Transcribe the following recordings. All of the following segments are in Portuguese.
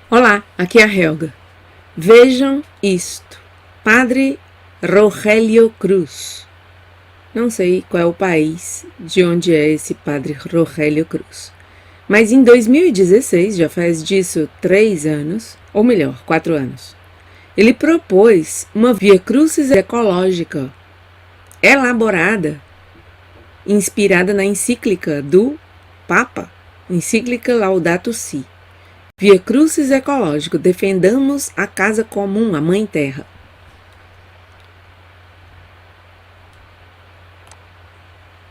Olá, aqui é a Helga. Vejam isto. Padre Rogelio Cruz. Não sei qual é o país de onde é esse Padre Rogelio Cruz. Mas em 2016, já faz disso 3 anos, ou melhor, 4 anos, ele propôs uma Via Crucis ecológica, elaborada, inspirada na encíclica do Papa, encíclica Laudato Si. Via Crucis ecológico, defendamos a casa comum, a Mãe Terra.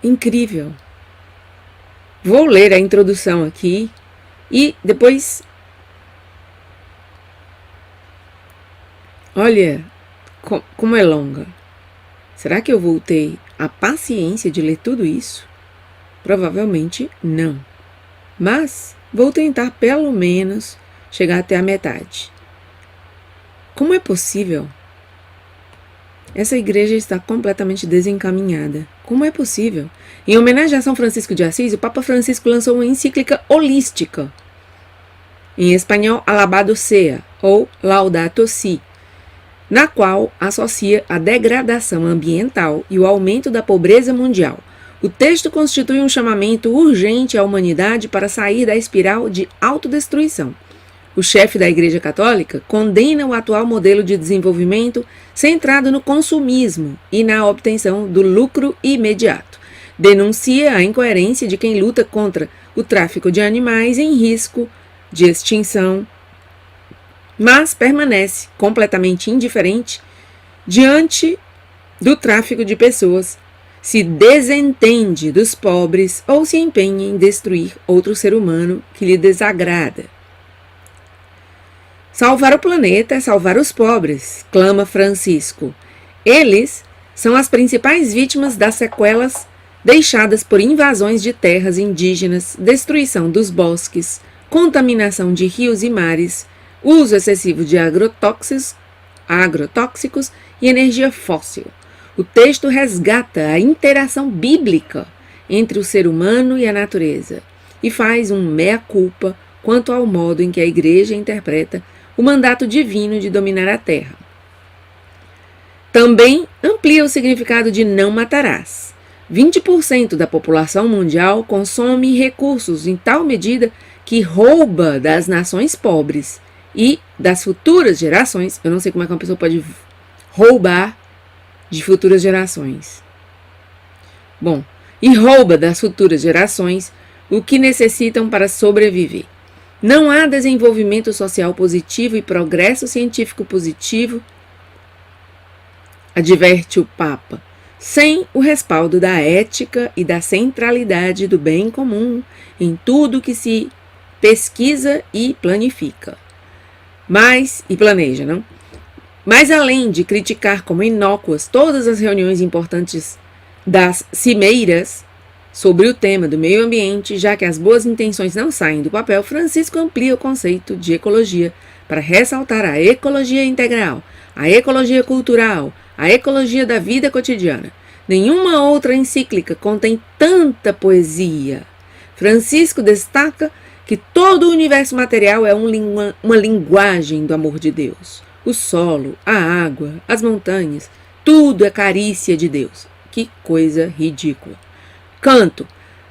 Incrível. Vou ler a introdução aqui e depois... Olha como é longa. Será que eu vou ter a paciência de ler tudo isso? Provavelmente não. Mas vou tentar pelo menos chegar até a metade. Como é possível? Essa igreja está completamente desencaminhada. Como é possível? Em homenagem a São Francisco de Assis, o Papa Francisco lançou uma encíclica holística, em espanhol Alabado Sea, ou Laudato Si, na qual associa a degradação ambiental e o aumento da pobreza mundial. O texto constitui um chamamento urgente à humanidade para sair da espiral de autodestruição. O chefe da Igreja Católica condena o atual modelo de desenvolvimento centrado no consumismo e na obtenção do lucro imediato. Denuncia a incoerência de quem luta contra o tráfico de animais em risco de extinção, mas permanece completamente indiferente diante do tráfico de pessoas, se desentende dos pobres ou se empenha em destruir outro ser humano que lhe desagrada. Salvar o planeta é salvar os pobres, clama Francisco. Eles são as principais vítimas das sequelas deixadas por invasões de terras indígenas, destruição dos bosques, contaminação de rios e mares, uso excessivo de agrotóxicos e energia fóssil. O texto resgata a interação bíblica entre o ser humano e a natureza e faz um mea-culpa quanto ao modo em que a Igreja interpreta o mandato divino de dominar a terra. Também amplia o significado de não matarás. 20% da população mundial consome recursos em tal medida que rouba das nações pobres e das futuras gerações. Eu não sei como é que uma pessoa pode roubar de futuras gerações. Bom, e rouba das futuras gerações o que necessitam para sobreviver. Não há desenvolvimento social positivo e progresso científico positivo, adverte o Papa, sem o respaldo da ética e da centralidade do bem comum em tudo que se pesquisa e planifica. Planeja, não? Mas além de criticar como inócuas todas as reuniões importantes das cimeiras sobre o tema do meio ambiente, já que as boas intenções não saem do papel, Francisco amplia o conceito de ecologia para ressaltar a ecologia integral, a ecologia cultural, a ecologia da vida cotidiana. Nenhuma outra encíclica contém tanta poesia. Francisco destaca que todo o universo material é uma linguagem do amor de Deus. O solo, a água, as montanhas, tudo é carícia de Deus. Que coisa ridícula. Canto,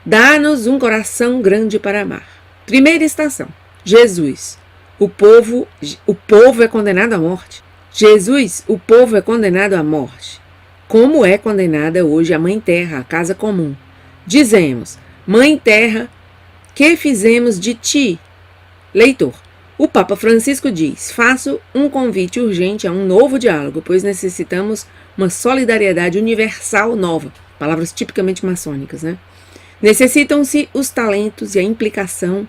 dá-nos um coração grande para amar. Primeira estação, Jesus. O povo é condenado à morte. Jesus, o povo é condenado à morte. Como é condenada hoje a Mãe Terra, a casa comum? Dizemos, Mãe Terra, que fizemos de ti? Leitor, o Papa Francisco diz, faço um convite urgente a um novo diálogo, pois necessitamos uma solidariedade universal nova. Palavras tipicamente maçônicas, né? Necessitam-se os talentos e a implicação,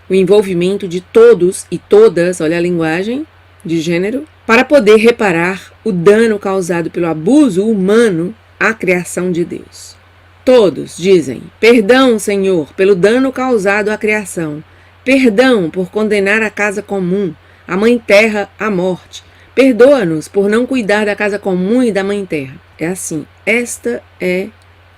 o envolvimento de todos e todas, olha a linguagem de gênero, para poder reparar o dano causado pelo abuso humano à criação de Deus. Todos dizem, perdão, Senhor, pelo dano causado à criação, perdão por condenar a casa comum, a Mãe Terra à morte, perdoa-nos por não cuidar da casa comum e da Mãe Terra. É assim, esta é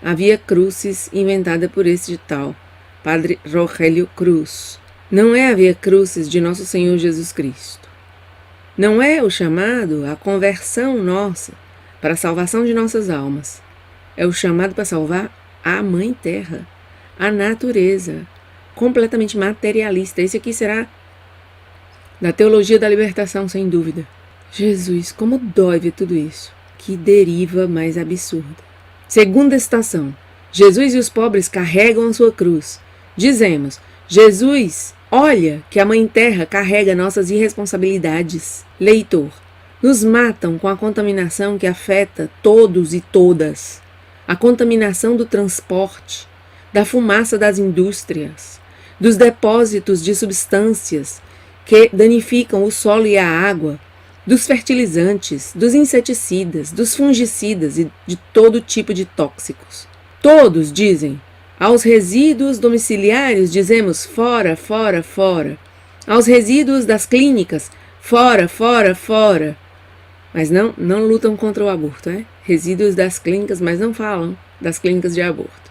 a Via Crucis inventada por esse tal Padre Rogelio Cruz. Não é a via crucis de nosso Senhor Jesus Cristo. Não é o chamado à conversão nossa para a salvação de nossas almas. É o chamado para salvar a Mãe Terra, a natureza, completamente materialista. Esse aqui será da teologia da libertação, sem dúvida. Jesus, como dói ver tudo isso. Que deriva mais absurda. Segunda estação. Jesus e os pobres carregam a sua cruz. Dizemos, Jesus, olha que a Mãe Terra carrega nossas irresponsabilidades. Leitor, nos matam com a contaminação que afeta todos e todas. A contaminação do transporte, da fumaça das indústrias, dos depósitos de substâncias que danificam o solo e a água, dos fertilizantes, dos inseticidas, dos fungicidas e de todo tipo de tóxicos. Todos dizem. Aos resíduos domiciliários dizemos fora, fora, fora. Aos resíduos das clínicas, fora, fora, fora. Mas não lutam contra o aborto, é? Resíduos das clínicas, mas não falam das clínicas de aborto.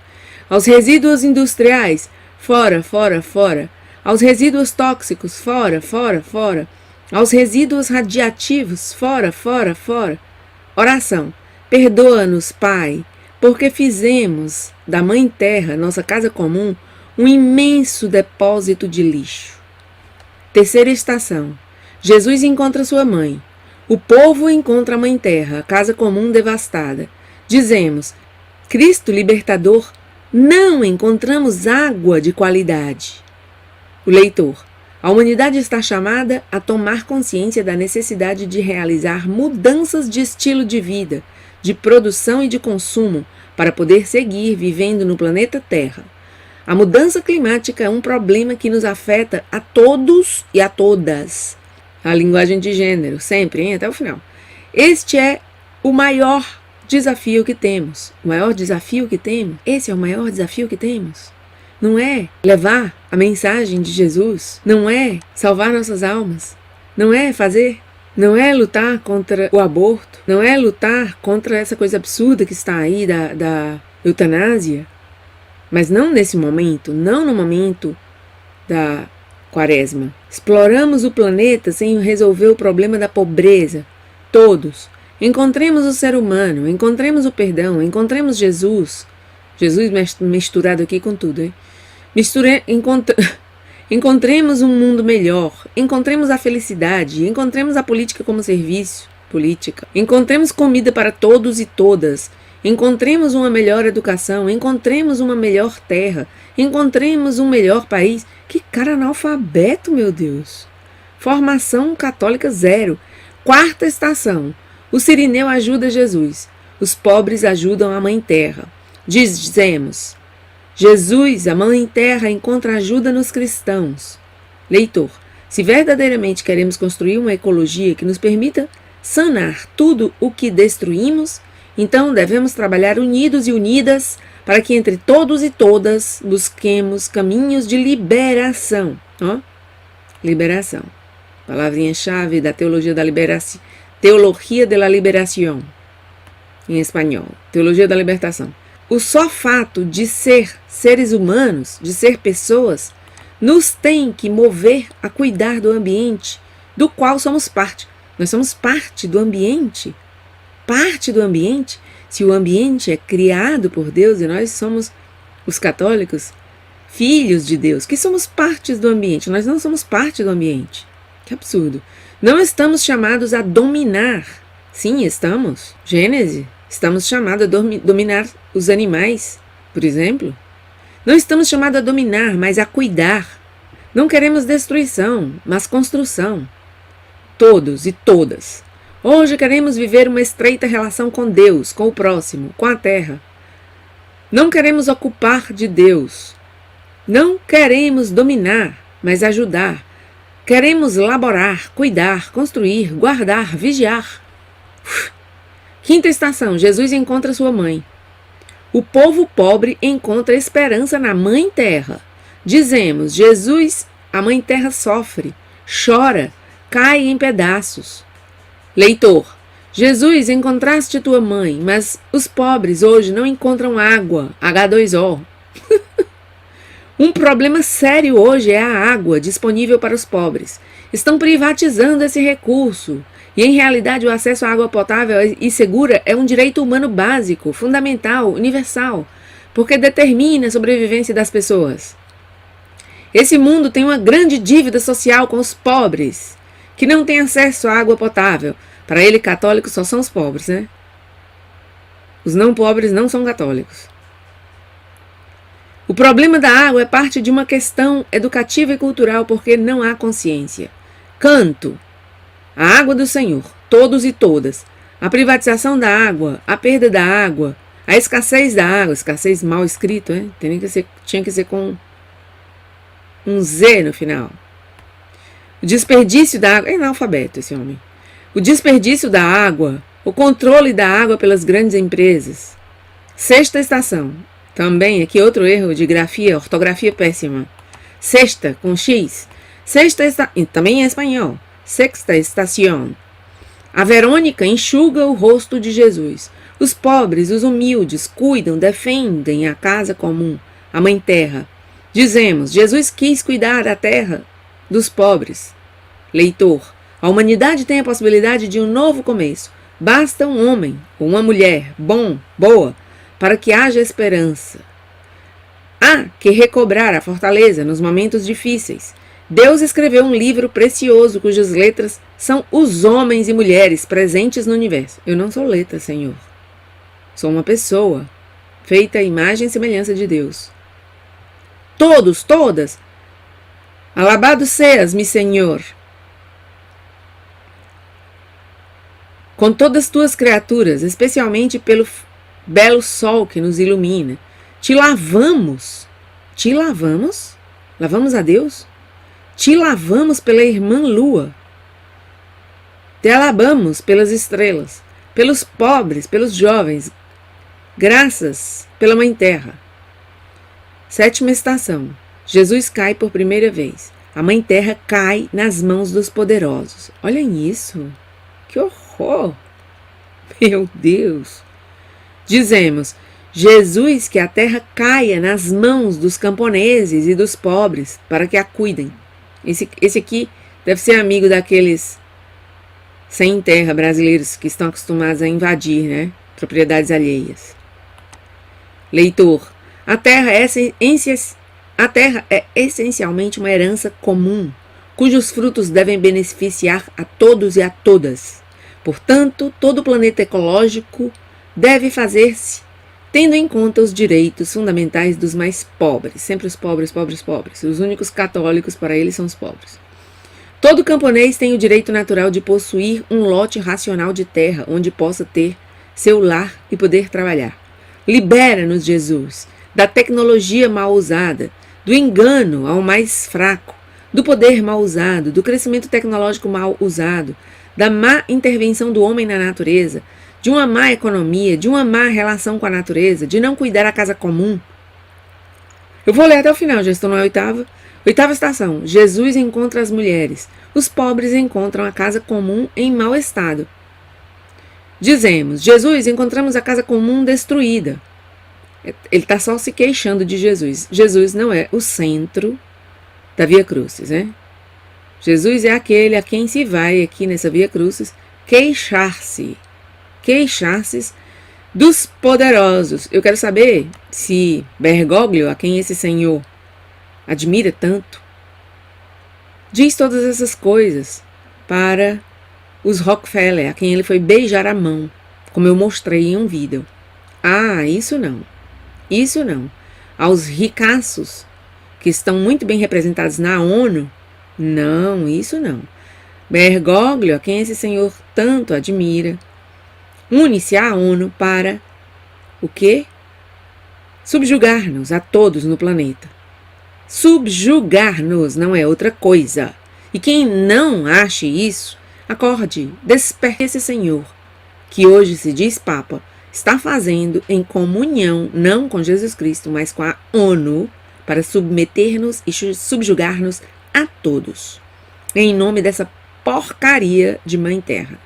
Aos resíduos industriais, fora, fora, fora. Aos resíduos tóxicos, fora, fora, fora. Aos resíduos radiativos, fora, fora, fora. Oração. Perdoa-nos, Pai, porque fizemos da Mãe Terra, nossa casa comum, um imenso depósito de lixo. Terceira estação. Jesus encontra sua mãe. O povo encontra a Mãe Terra, a casa comum devastada. Dizemos, Cristo libertador, não encontramos água de qualidade. O leitor. A humanidade está chamada a tomar consciência da necessidade de realizar mudanças de estilo de vida, de produção e de consumo, para poder seguir vivendo no planeta Terra. A mudança climática é um problema que nos afeta a todos e a todas. A linguagem de gênero, sempre, hein? Até o final. Este é o maior desafio que temos. O maior desafio que temos? Esse é o maior desafio que temos? Não é levar a mensagem de Jesus, não é salvar nossas almas, não é lutar contra o aborto, não é lutar contra essa coisa absurda que está aí da eutanásia, mas não nesse momento, não no momento da Quaresma. Exploramos o planeta sem resolver o problema da pobreza, todos. Encontremos o ser humano, encontremos o perdão, encontremos Jesus misturado aqui com tudo, hein? Encontremos um mundo melhor, encontremos a felicidade, encontremos a política como serviço, encontremos comida para todos e todas, encontremos uma melhor educação, encontremos uma melhor terra, encontremos um melhor país. Que cara analfabeto, meu Deus! Formação católica zero. Quarta estação. O Cirineu ajuda Jesus, os pobres ajudam a Mãe Terra. Dizemos, Jesus, a Mãe Terra, encontra ajuda nos cristãos. Leitor, se verdadeiramente queremos construir uma ecologia que nos permita sanar tudo o que destruímos, então devemos trabalhar unidos e unidas para que entre todos e todas busquemos caminhos de liberação. Liberação. Palavrinha-chave da teologia da liberação. Teologia de la liberación. Em espanhol. Teologia da libertação. O só fato de ser seres humanos, de ser pessoas, nos tem que mover a cuidar do ambiente do qual somos parte. Nós somos parte do ambiente. Parte do ambiente. Se o ambiente é criado por Deus e nós somos, os católicos, filhos de Deus, que somos partes do ambiente. Nós não somos parte do ambiente. Que absurdo. Não estamos chamados a dominar. Sim, estamos. Gênesis. Estamos chamados a dominar os animais, por exemplo. Não estamos chamados a dominar, mas a cuidar. Não queremos destruição, mas construção. Todos e todas. Hoje queremos viver uma estreita relação com Deus, com o próximo, com a terra. Não queremos ocupar de Deus. Não queremos dominar, mas ajudar. Queremos laborar, cuidar, construir, guardar, vigiar. Quinta estação. Jesus encontra sua mãe. O povo pobre encontra esperança na Mãe Terra. Dizemos, Jesus, a Mãe Terra sofre, chora, cai em pedaços. Leitor, Jesus, encontraste tua mãe, mas os pobres hoje não encontram água, H2O. Um problema sério hoje é a água disponível para os pobres. Estão privatizando esse recurso. E, em realidade, o acesso à água potável e segura é um direito humano básico, fundamental, universal, porque determina a sobrevivência das pessoas. Esse mundo tem uma grande dívida social com os pobres, que não têm acesso à água potável. Para ele, católicos só são os pobres, né? Os não pobres não são católicos. O problema da água é parte de uma questão educativa e cultural, porque não há consciência. Canto. A água do Senhor, todos e todas. A privatização da água, a perda da água, a escassez da água, escassez mal escrito, né? Tinha que ser com um Z no final. O desperdício da água, é analfabeto esse homem. O desperdício da água, o controle da água pelas grandes empresas. Sexta estação. Também aqui outro erro de grafia, ortografia péssima. Sexta, com X. Sexta estação, também em espanhol. Sexta estação. A Verônica enxuga o rosto de Jesus. Os pobres, os humildes, cuidam, defendem a casa comum, a mãe terra. Dizemos, Jesus quis cuidar da terra dos pobres. Leitor, a humanidade tem a possibilidade de um novo começo. Basta um homem ou uma mulher boa, para que haja esperança. Há que recobrar a fortaleza nos momentos difíceis. Deus escreveu um livro precioso cujas letras são os homens e mulheres presentes no universo. Eu não sou letra, Senhor. Sou uma pessoa, feita à imagem e semelhança de Deus. Todos, todas. Alabado seas-me, Senhor. Com todas as tuas criaturas, especialmente pelo belo sol que nos ilumina. Te lavamos. Te lavamos? Lavamos a Deus? Te lavamos pela irmã lua. Te alabamos pelas estrelas, pelos pobres, pelos jovens. Graças pela mãe terra. Sétima estação. Jesus cai por primeira vez. A mãe terra cai nas mãos dos poderosos. Olhem isso. Que horror. Meu Deus. Dizemos, Jesus, que a terra caia nas mãos dos camponeses e dos pobres, para que a cuidem. Esse aqui deve ser amigo daqueles sem terra brasileiros que estão acostumados a invadir, né? Propriedades alheias. Leitor, a terra é essencialmente uma herança comum, cujos frutos devem beneficiar a todos e a todas. Portanto, todo o planeta ecológico deve fazer-se tendo em conta os direitos fundamentais dos mais pobres. Sempre os pobres, pobres, pobres. Os únicos católicos para eles são os pobres. Todo camponês tem o direito natural de possuir um lote racional de terra onde possa ter seu lar e poder trabalhar. Libera-nos, Jesus, da tecnologia mal usada, do engano ao mais fraco, do poder mal usado, do crescimento tecnológico mal usado, da má intervenção do homem na natureza, de uma má economia, de uma má relação com a natureza, de não cuidar da casa comum. Eu vou ler até o final, já estou na oitava estação. Jesus encontra as mulheres. Os pobres encontram a casa comum em mau estado. Dizemos, Jesus, encontramos a casa comum destruída. Ele está só se queixando de Jesus. Jesus não é o centro da Via Crucis, né? Jesus é aquele a quem se vai aqui nessa Via Crucis queixar-se dos poderosos. Eu quero saber se Bergoglio, a quem esse senhor admira tanto, diz todas essas coisas para os Rockefeller, a quem ele foi beijar a mão, como eu mostrei em um vídeo. Ah, isso não. Isso não. Aos ricaços, que estão muito bem representados na ONU, não, isso não. Bergoglio, a quem esse senhor tanto admira, une-se à ONU para o quê? Subjugar-nos a todos no planeta. Subjugar-nos não é outra coisa. E quem não ache isso, acorde, desperte esse senhor, que hoje se diz Papa, está fazendo em comunhão, não com Jesus Cristo, mas com a ONU, para submeter-nos e subjugar-nos a todos, em nome dessa porcaria de Mãe Terra.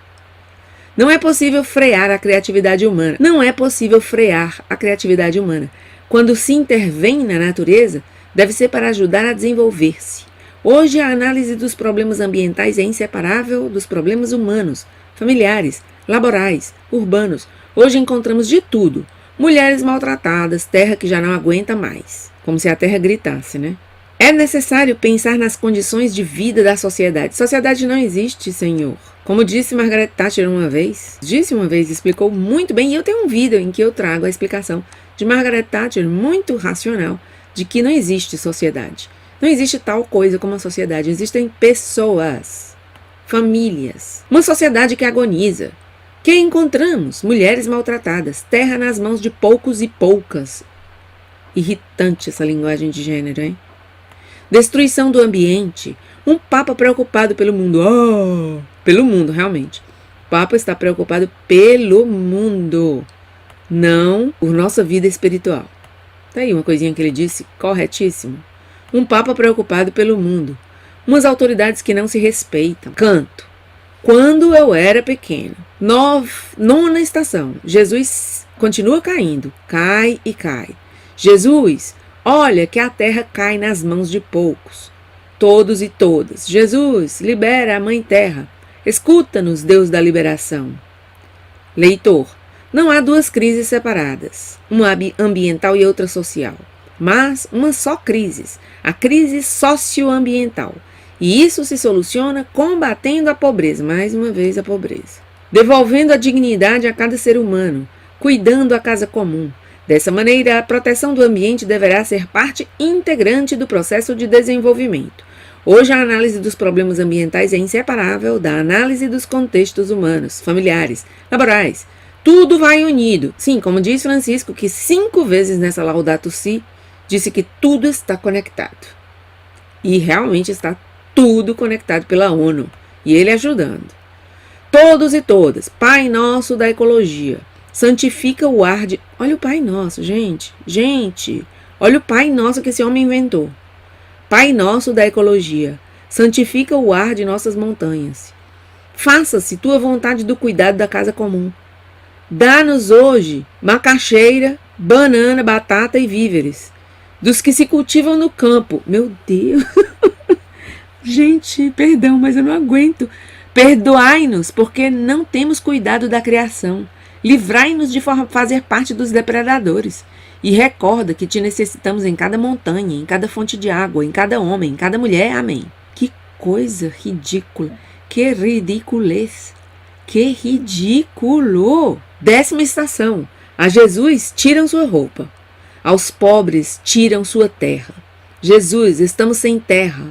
Não é possível frear a criatividade humana. Não é possível frear a criatividade humana. Quando se intervém na natureza, deve ser para ajudar a desenvolver-se. Hoje, a análise dos problemas ambientais é inseparável dos problemas humanos, familiares, laborais, urbanos. Hoje encontramos de tudo. Mulheres maltratadas, terra que já não aguenta mais. Como se a terra gritasse, né? É necessário pensar nas condições de vida da sociedade. Sociedade não existe, Senhor. Como disse Margaret Thatcher uma vez, explicou muito bem, e eu tenho um vídeo em que eu trago a explicação de Margaret Thatcher, muito racional, de que não existe sociedade. Não existe tal coisa como a sociedade. Existem pessoas, famílias, uma sociedade que agoniza. Que encontramos? Mulheres maltratadas, terra nas mãos de poucos e poucas. Irritante essa linguagem de gênero, hein? Destruição do ambiente. Um Papa preocupado pelo mundo. Pelo mundo, realmente. O Papa está preocupado pelo mundo, não por nossa vida espiritual. Tá aí uma coisinha que ele disse, corretíssimo. Um Papa preocupado pelo mundo. Umas autoridades que não se respeitam. Canto. Quando eu era pequeno. Nona estação. Jesus continua caindo. Cai e cai. Jesus, olha que a terra cai nas mãos de poucos. Todos e todas. Jesus, libera a Mãe Terra. Escuta-nos, Deus da liberação. Leitor, não há duas crises separadas, uma ambiental e outra social, mas uma só crise, a crise socioambiental. E isso se soluciona combatendo a pobreza, mais uma vez a pobreza. Devolvendo a dignidade a cada ser humano, cuidando a casa comum. Dessa maneira, a proteção do ambiente deverá ser parte integrante do processo de desenvolvimento. Hoje, a análise dos problemas ambientais é inseparável da análise dos contextos humanos, familiares, laborais. Tudo vai unido. Sim, como diz Francisco, que 5 vezes nessa Laudato Si, disse que tudo está conectado. E realmente está tudo conectado pela ONU. E ele ajudando. Todos e todas, Pai Nosso da Ecologia, santifica o ar de... Olha o Pai Nosso, gente. Olha o Pai Nosso que esse homem inventou. Pai Nosso da Ecologia, santifica o ar de nossas montanhas. Faça-se tua vontade do cuidado da casa comum. Dá-nos hoje macaxeira, banana, batata e víveres, dos que se cultivam no campo. Meu Deus! Gente, perdão, mas eu não aguento. Perdoai-nos, porque não temos cuidado da criação. Livrai-nos de fazer parte dos depredadores. E recorda que te necessitamos em cada montanha, em cada fonte de água, em cada homem, em cada mulher. Amém. Que coisa ridícula. Que ridiculez. Que ridículo. 10ª estação. A Jesus tiram sua roupa. Aos pobres tiram sua terra. Jesus, estamos sem terra.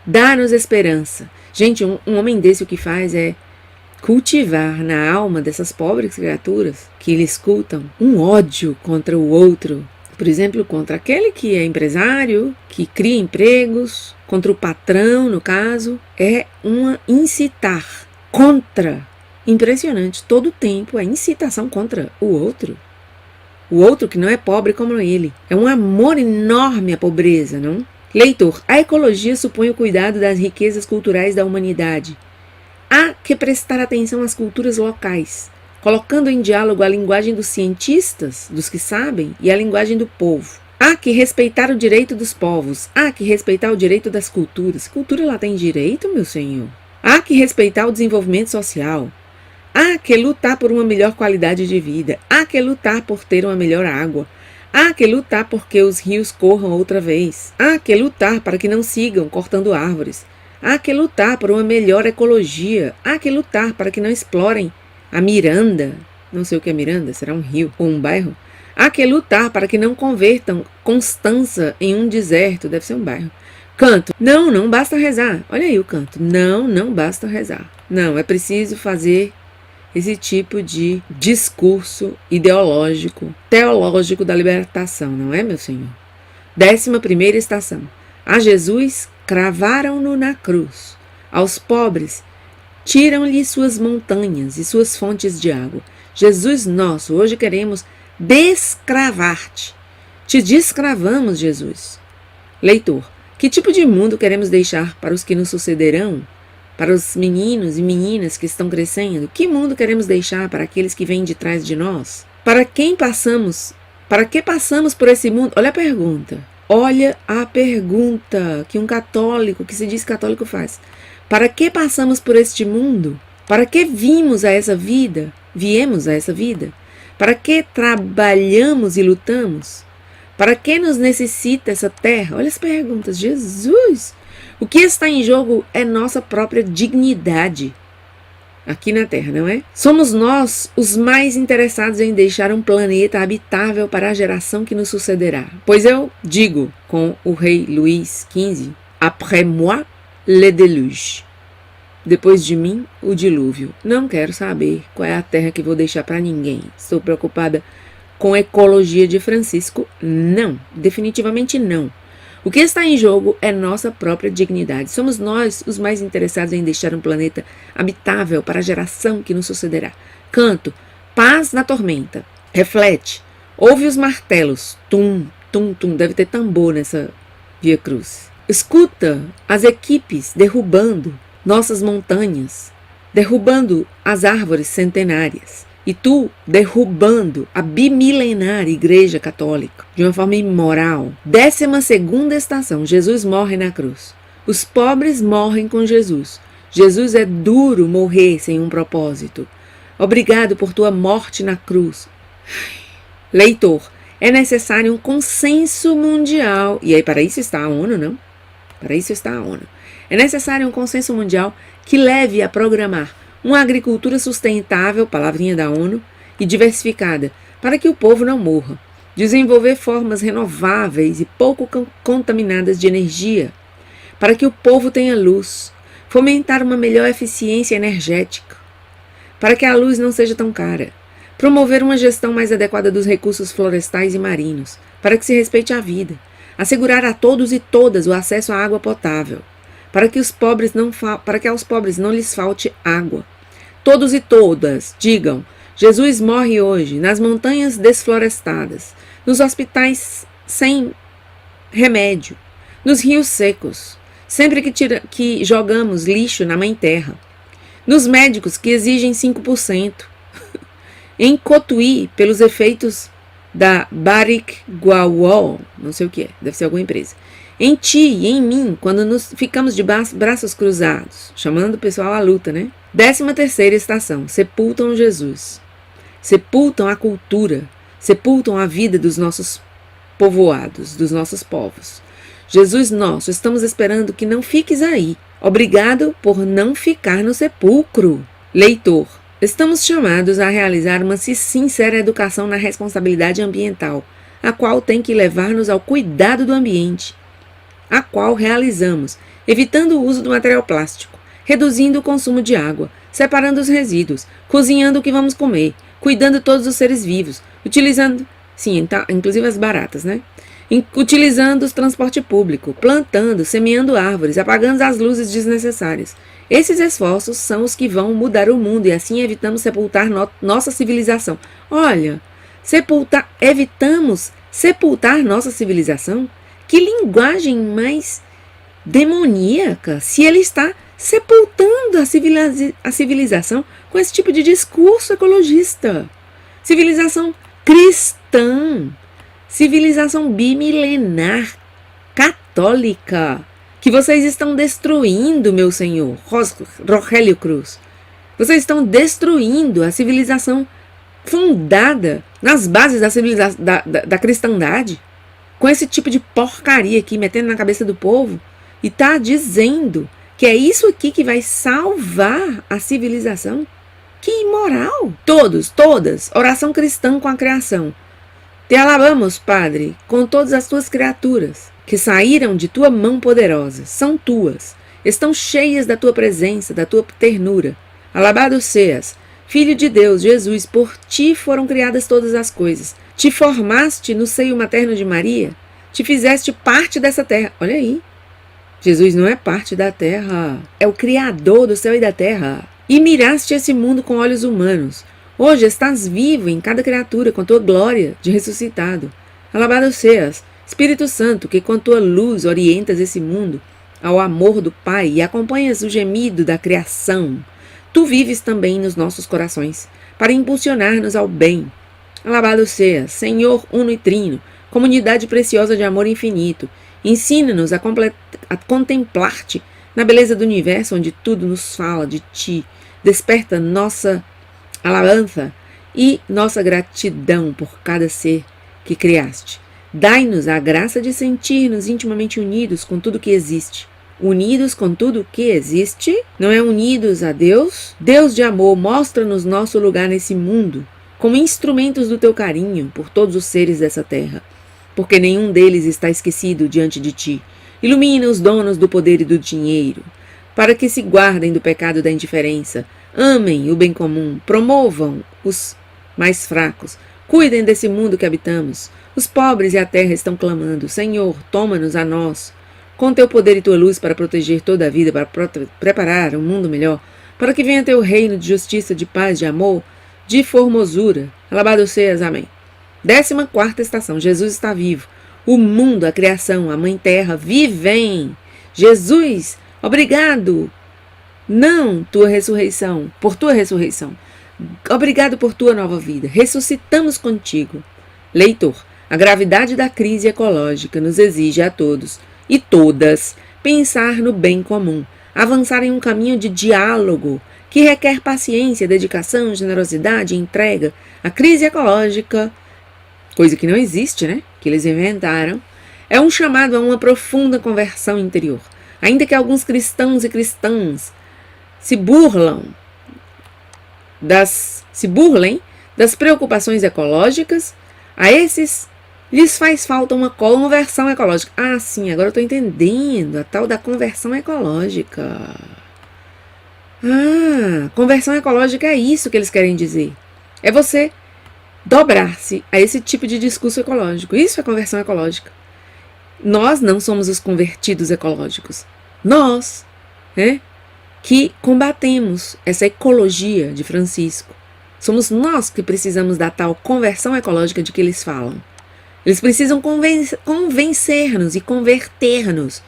Dá-nos esperança. Gente, um homem desse o que faz é cultivar na alma dessas pobres criaturas que lhe escutam um ódio contra o outro. Por exemplo, contra aquele que é empresário, que cria empregos, contra o patrão, no caso. É uma incitar contra. Impressionante, todo o tempo é incitação contra o outro. O outro que não é pobre como ele. É um amor enorme à pobreza, não? Leitor, a ecologia supõe o cuidado das riquezas culturais da humanidade. Há que prestar atenção às culturas locais, colocando em diálogo a linguagem dos cientistas, dos que sabem, e a linguagem do povo. Há que respeitar o direito dos povos, há que respeitar o direito das culturas. Cultura lá tem direito, meu senhor? Há que respeitar o desenvolvimento social. Há que lutar por uma melhor qualidade de vida. Há que lutar por ter uma melhor água. Há que lutar porque os rios corram outra vez. Há que lutar para que não sigam cortando árvores. Há que lutar por uma melhor ecologia. Há que lutar para que não explorem a Miranda. Não sei o que é Miranda, será um rio ou um bairro. Há que lutar para que não convertam Constança em um deserto, deve ser um bairro. Canto. Não basta rezar. Olha aí o canto. Não basta rezar. Não, é preciso fazer esse tipo de discurso ideológico, teológico da libertação, não é, meu senhor? 11ª estação. A Jesus cravaram-no na cruz. Aos pobres tiram-lhe suas montanhas e suas fontes de água. Jesus nosso, hoje queremos descravar-te. Te descravamos, Jesus. Leitor, que tipo de mundo queremos deixar para os que nos sucederão? Para os meninos e meninas que estão crescendo? Que mundo queremos deixar para aqueles que vêm de trás de nós? Para que passamos por esse mundo? Olha a pergunta. Olha a pergunta que um católico, que se diz católico, faz. Para que passamos por este mundo? Para que vimos a essa vida? Viemos a essa vida? Para que trabalhamos e lutamos? Para que nos necessita essa terra? Olha as perguntas. Jesus! O que está em jogo é nossa própria dignidade aqui na Terra, não é? Somos nós os mais interessados em deixar um planeta habitável para a geração que nos sucederá. Pois eu digo, com o rei Luís XV, après moi, le déluge. Depois de mim, o dilúvio. Não quero saber qual é a terra que vou deixar para ninguém. Estou preocupada com a ecologia de Francisco. Não, definitivamente não. O que está em jogo é nossa própria dignidade. Somos nós os mais interessados em deixar um planeta habitável para a geração que nos sucederá. Canto, paz na tormenta. Reflete, ouve os martelos. Tum, tum, tum. Deve ter tambor nessa Via Cruz. Escuta as equipes derrubando nossas montanhas, derrubando as árvores centenárias. E tu derrubando a bimilenária Igreja Católica de uma forma imoral. 12ª estação, Jesus morre na cruz. Os pobres morrem com Jesus. Jesus é duro morrer sem um propósito. Obrigado por tua morte na cruz. Leitor, é necessário um consenso mundial. E aí para isso está a ONU, não? Para isso está a ONU. É necessário um consenso mundial que leve a programar uma agricultura sustentável, palavrinha da ONU, e diversificada, para que o povo não morra. Desenvolver formas renováveis e pouco contaminadas de energia, para que o povo tenha luz. Fomentar uma melhor eficiência energética, para que a luz não seja tão cara. Promover uma gestão mais adequada dos recursos florestais e marinhos, para que se respeite a vida. Assegurar a todos e todas o acesso à água potável, para que aos pobres não lhes falte água. Todos e todas digam, Jesus morre hoje nas montanhas desflorestadas, nos hospitais sem remédio, nos rios secos, sempre que jogamos lixo na mãe terra, nos médicos que exigem 5%, em Cotuí pelos efeitos da Barrick Gowan, não sei o que é, deve ser alguma empresa. Em ti e em mim, quando nos ficamos de braços cruzados, chamando o pessoal à luta, né? 13ª estação, sepultam Jesus. Sepultam a cultura, sepultam a vida dos nossos povoados, dos nossos povos. Jesus nosso, estamos esperando que não fiques aí. Obrigado por não ficar no sepulcro. Leitor, estamos chamados a realizar uma sincera educação na responsabilidade ambiental, a qual tem que levar-nos ao cuidado do ambiente, a qual realizamos, evitando o uso do material plástico, reduzindo o consumo de água, separando os resíduos, cozinhando o que vamos comer, cuidando de todos os seres vivos, utilizando, inclusive as baratas, né? Utilizando o transporte público, plantando, semeando árvores, apagando as luzes desnecessárias. Esses esforços são os que vão mudar o mundo e assim evitamos sepultar nossa civilização. Olha, evitamos sepultar nossa civilização? Que linguagem mais demoníaca, se ele está sepultando a civilização com esse tipo de discurso ecologista. Civilização cristã, civilização bimilenar, católica, que vocês estão destruindo, meu senhor, Rogélio Cruz. Vocês estão destruindo a civilização fundada nas bases da cristandade, com esse tipo de porcaria aqui, metendo na cabeça do povo, e tá dizendo que é isso aqui que vai salvar a civilização? Que imoral! Todas, oração cristã com a criação. Te alabamos, Padre, com todas as tuas criaturas, que saíram de tua mão poderosa, são tuas, estão cheias da tua presença, da tua ternura. Alabado seas, Filho de Deus, Jesus, por ti foram criadas todas as coisas. Te formaste no seio materno de Maria, te fizeste parte dessa terra. Olha aí, Jesus não é parte da terra, é o Criador do céu e da terra. E miraste esse mundo com olhos humanos. Hoje estás vivo em cada criatura com tua glória de ressuscitado. Alabado seas, Espírito Santo, que com tua luz orientas esse mundo ao amor do Pai e acompanhas o gemido da criação. Tu vives também nos nossos corações, para impulsionar-nos ao bem. Alabado seas, Senhor uno e trino, comunidade preciosa de amor infinito, ensina-nos a contemplar-te na beleza do universo onde tudo nos fala de ti, desperta nossa alabança e nossa gratidão por cada ser que criaste. Dai-nos a graça de sentir-nos intimamente unidos com tudo que existe. Unidos com tudo que existe? Não é unidos a Deus? Deus de amor, mostra-nos nosso lugar nesse mundo, como instrumentos do teu carinho por todos os seres dessa terra, porque nenhum deles está esquecido diante de ti. Ilumina os donos do poder e do dinheiro, para que se guardem do pecado e da indiferença, amem o bem comum, promovam os mais fracos, cuidem desse mundo que habitamos. Os pobres e a terra estão clamando, Senhor, toma-nos a nós, com teu poder e tua luz para proteger toda a vida, para preparar um mundo melhor, para que venha teu reino de justiça, de paz, de amor, de formosura. Alabado seas, amém. 14ª estação, Jesus está vivo. O mundo, a criação, a mãe terra vivem. Jesus, obrigado. Não tua ressurreição, por tua ressurreição. Obrigado por tua nova vida. Ressuscitamos contigo. Leitor, a gravidade da crise ecológica nos exige a todos e todas pensar no bem comum, avançar em um caminho de diálogo que requer paciência, dedicação, generosidade e entrega. A crise ecológica, coisa que não existe, né? Que eles inventaram, é um chamado a uma profunda conversão interior. Ainda que alguns cristãos e cristãs se burlem das preocupações ecológicas, a esses lhes faz falta uma conversão ecológica. Ah, sim, agora eu estou entendendo a tal da conversão ecológica. Ah, conversão ecológica é isso que eles querem dizer. É você dobrar-se a esse tipo de discurso ecológico. Isso é conversão ecológica. Nós não somos os convertidos ecológicos. Nós, que combatemos essa ecologia de Francisco. Somos nós que precisamos da tal conversão ecológica de que eles falam. Eles precisam convencer-nos e converter-nos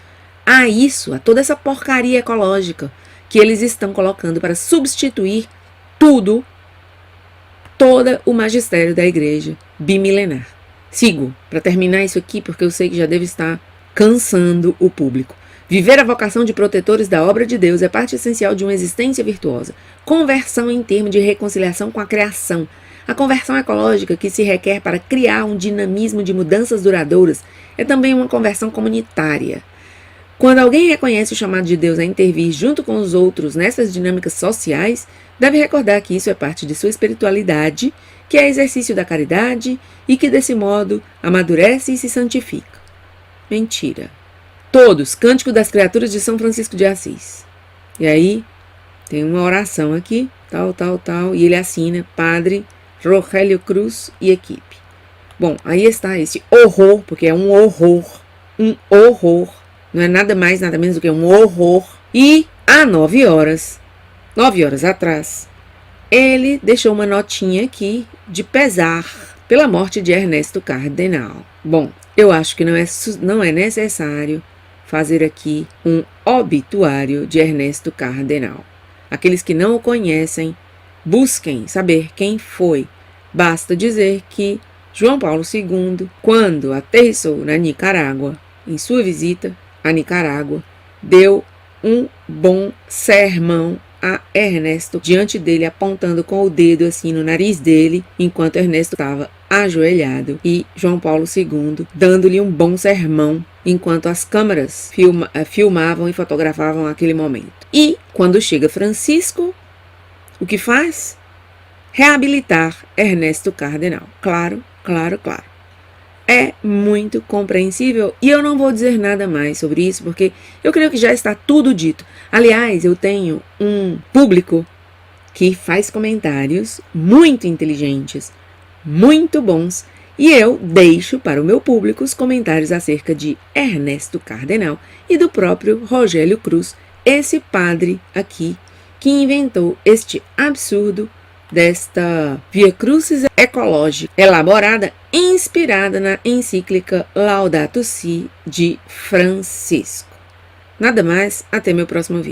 a isso, a toda essa porcaria ecológica que eles estão colocando para substituir todo o magistério da igreja bimilenar. Sigo, para terminar isso aqui, porque eu sei que já deve estar cansando o público. Viver a vocação de protetores da obra de Deus é parte essencial de uma existência virtuosa. Conversão em termos de reconciliação com a criação. A conversão ecológica que se requer para criar um dinamismo de mudanças duradouras é também uma conversão comunitária. Quando alguém reconhece o chamado de Deus a intervir junto com os outros nessas dinâmicas sociais, deve recordar que isso é parte de sua espiritualidade, que é exercício da caridade e que desse modo amadurece e se santifica. Mentira. Todos, Cântico das Criaturas de São Francisco de Assis. E aí, tem uma oração aqui, tal, e ele assina Padre Rogélio Cruz e equipe. Bom, aí está esse horror, porque é um horror, não é nada mais, nada menos do que um horror. E há 9 horas atrás, ele deixou uma notinha aqui de pesar pela morte de Ernesto Cardenal. Bom, eu acho que não é necessário fazer aqui um obituário de Ernesto Cardenal. Aqueles que não o conhecem, busquem saber quem foi. Basta dizer que João Paulo II, quando aterrissou na Nicarágua, em sua visita à Nicarágua, deu um bom sermão a Ernesto, diante dele, apontando com o dedo assim no nariz dele, enquanto Ernesto estava ajoelhado, e João Paulo II dando-lhe um bom sermão, enquanto as câmeras filmavam e fotografavam aquele momento. E, quando chega Francisco, o que faz? Reabilitar Ernesto Cardenal. Claro. É muito compreensível e eu não vou dizer nada mais sobre isso, porque eu creio que já está tudo dito. Aliás, eu tenho um público que faz comentários muito inteligentes, muito bons, e eu deixo para o meu público os comentários acerca de Ernesto Cardenal e do próprio Rogélio Cruz, esse padre aqui que inventou este absurdo desta Via Crucis ecológica, elaborada, inspirada na encíclica Laudato Si de Francisco. Nada mais, até meu próximo vídeo.